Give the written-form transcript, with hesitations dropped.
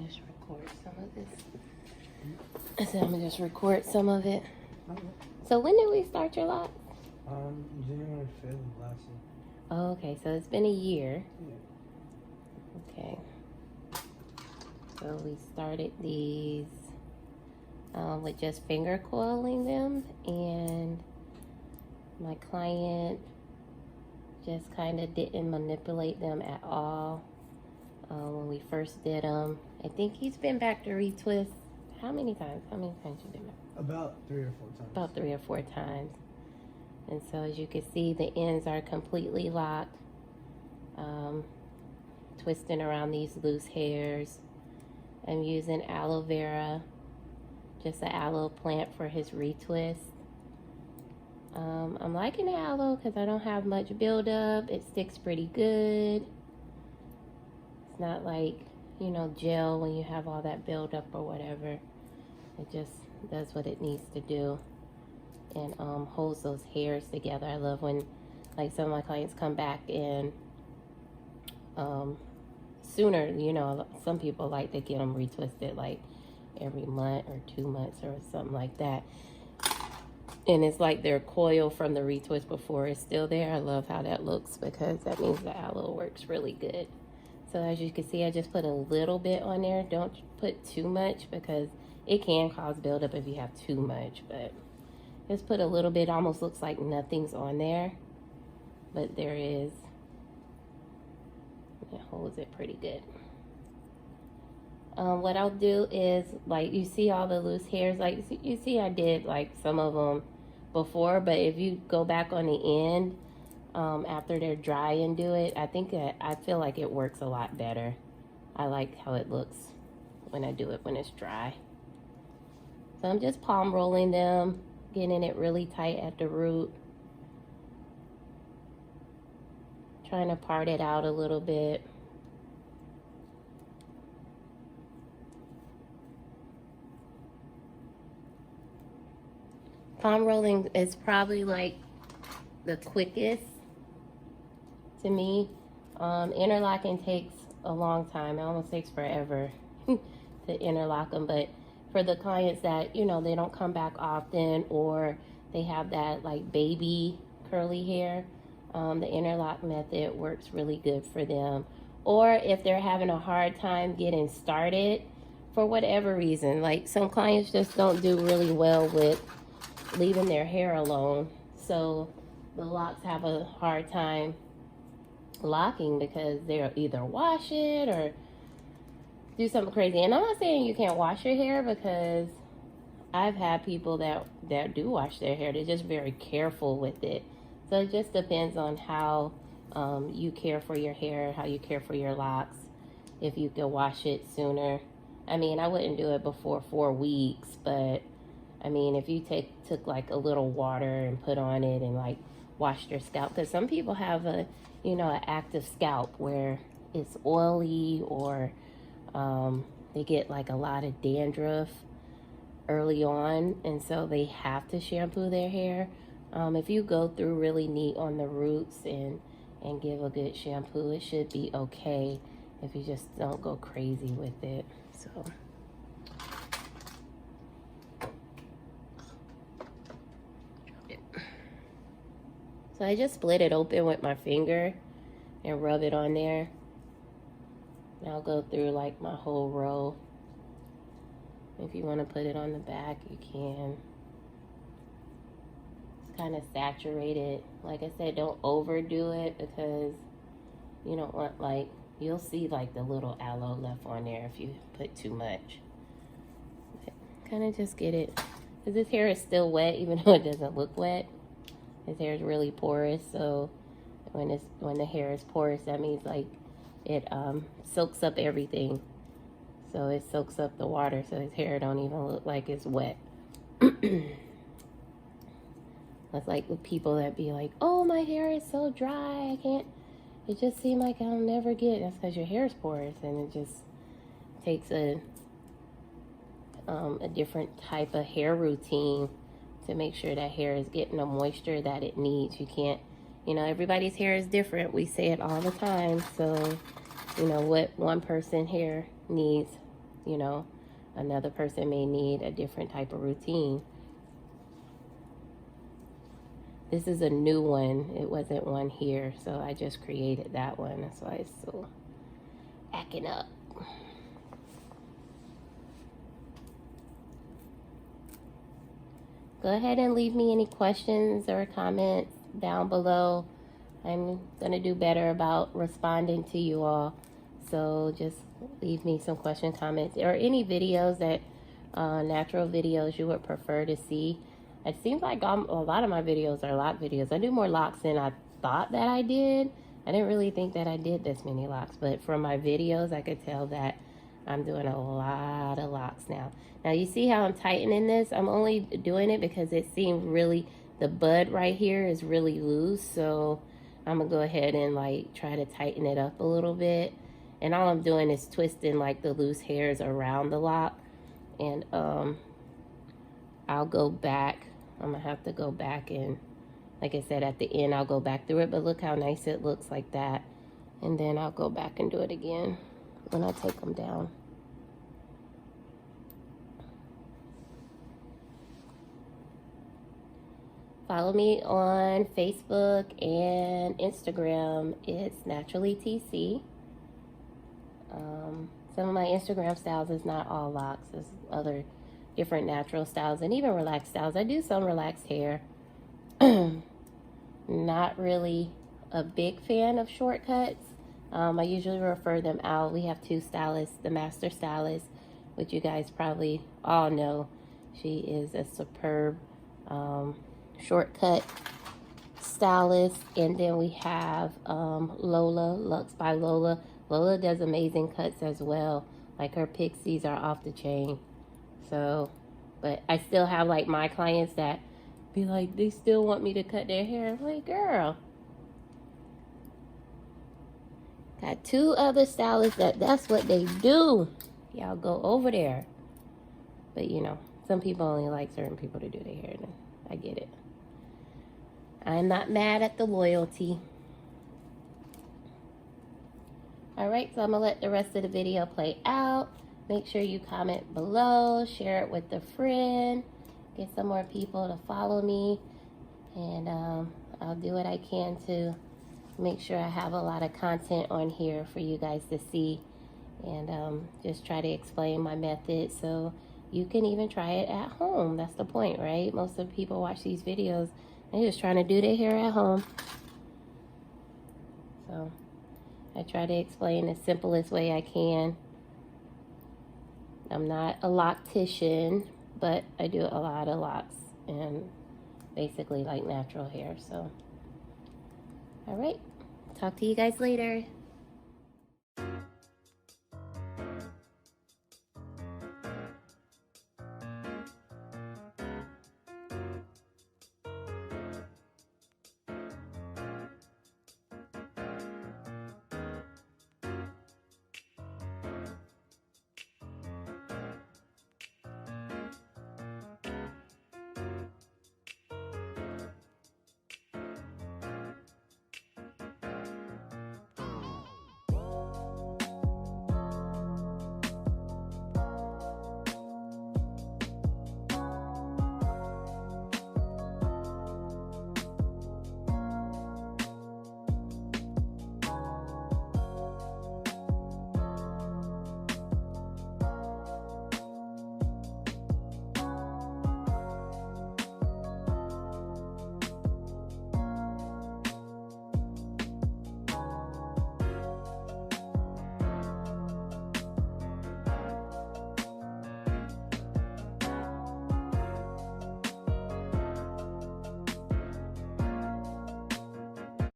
just record some of this. I said I'm gonna just record some of it. So when did we start your lot? January 5th of last year. Oh, okay, so it's been a year. Yeah. Okay. So we started these with just finger coiling them, and my client just kind of didn't manipulate them at all when we first did them. I think he's been back to retwist. How many times? How many times you been back? About 3 or 4 times. About 3 or 4 times. And so as you can see, the ends are completely locked. Twisting around these loose hairs. I'm using aloe vera, just an aloe plant for his retwist. I'm liking the aloe because I don't have much buildup. It sticks pretty good. It's not like, you know, gel when you have all that buildup or whatever. It just does what it needs to do and holds those hairs together. I love when, like, some of my clients come back in sooner. You know, some people like to get them retwisted like every month or 2 months or something like that. And it's like their coil from the retwist before is still there. I love how that looks because that means the aloe works really good. So as you can see, I just put a little bit on there. Don't put too much because it can cause buildup if you have too much. But just put a little bit. Almost looks like nothing's on there, but there is. It holds it pretty good. What I'll do is, like, you see all the loose hairs, like you see I did like some of them before, but if you go back on the end after they're dry and do it, I feel like it works a lot better. I like how it looks when I do it when it's dry. So I'm just palm rolling them, getting it really tight at the root, trying to part it out a little bit. Palm rolling is probably like the quickest to me. Interlocking takes a long time. It almost takes forever to interlock them. But for the clients that, you know, they don't come back often or they have that like baby curly hair, the interlock method works really good for them. Or if they're having a hard time getting started for whatever reason, like some clients just don't do really well with leaving their hair alone, so the locks have a hard time locking because they'll either wash it or do something crazy. And I'm not saying you can't wash your hair, because I've had people that do wash their hair. They're just very careful with it. So it just depends on how you care for your hair, how you care for your locks. If you can wash it sooner. I mean, I wouldn't do it before 4 weeks, but I mean, if you took like a little water and put on it and like washed your scalp, because some people have a, you know, an active scalp where it's oily, or they get like a lot of dandruff early on, and so they have to shampoo their hair. If you go through really neat on the roots and give a good shampoo, it should be okay if you just don't go crazy with it. So I just split it open with my finger and rub it on there. And I'll go through like my whole row. If you want to put it on the back, you can. It's kind of saturated. Like I said, don't overdo it because you don't want, like, you'll see like the little aloe left on there if you put too much. Kind of just get it, because this hair is still wet even though it doesn't look wet. His hair is really porous, so when the hair is porous, that means like it soaks up everything. So it soaks up the water, so his hair don't even look like it's wet. That's like with people that be like, "Oh, my hair is so dry, I can't." It just seems like I'll never get. That's because your hair is porous, and it just takes a different type of hair routine to make sure that hair is getting the moisture that it needs. You can't, you know, everybody's hair is different. We say it all the time. So, you know, what one person's hair needs you know, another person may need a different type of routine. This is a new one. It wasn't one here, so I just created that one. That's why it's so acting up. Go ahead and leave me any questions or comments down below. I'm going to do better about responding to you all. So just leave me some question comments or any videos that natural videos you would prefer to see. It seems like a lot of my videos are lock videos. I do more locks than I thought that I did. I didn't really think that I did this many locks, but from my videos I could tell that I'm doing a lot of locks now. Now you see how I'm tightening this? I'm only doing it because it seemed really, the bud right here is really loose, so I'm gonna go ahead and like try to tighten it up a little bit. And all I'm doing is twisting like the loose hairs around the lock. And I'll go back. I'm gonna have to go back, and like I said, at the end I'll go back through it, but look how nice it looks like that. And then I'll go back and do it again when I take them down. Follow me on Facebook and Instagram. It's Naturally TC. Some of my Instagram styles is not all locks. It's other different natural styles and even relaxed styles. I do some relaxed hair. Not really a big fan of shortcuts. I usually refer them out. We have two stylists. The master stylist, which you guys probably all know. She is a superb shortcut stylist. And then we have Lola, Locs by Lola. Lola does amazing cuts as well. Like her pixies are off the chain. So, but I still have like my clients that be like, they still want me to cut their hair. I'm like, girl. Got two other stylists that's what they do. Y'all go over there. But you know, some people only like certain people to do their hair. And I get it. I'm not mad at the loyalty. Alright, so I'm going to let the rest of the video play out. Make sure you comment below. Share it with a friend. Get some more people to follow me. And I'll do what I can to make sure I have a lot of content on here for you guys to see. And just try to explain my method so you can even try it at home. That's the point, right? Most of the people watch these videos, they're just trying to do their hair at home. So I try to explain the simplest way I can. I'm not a loctician, but I do a lot of locks and basically like natural hair. So, all right, talk to you guys later.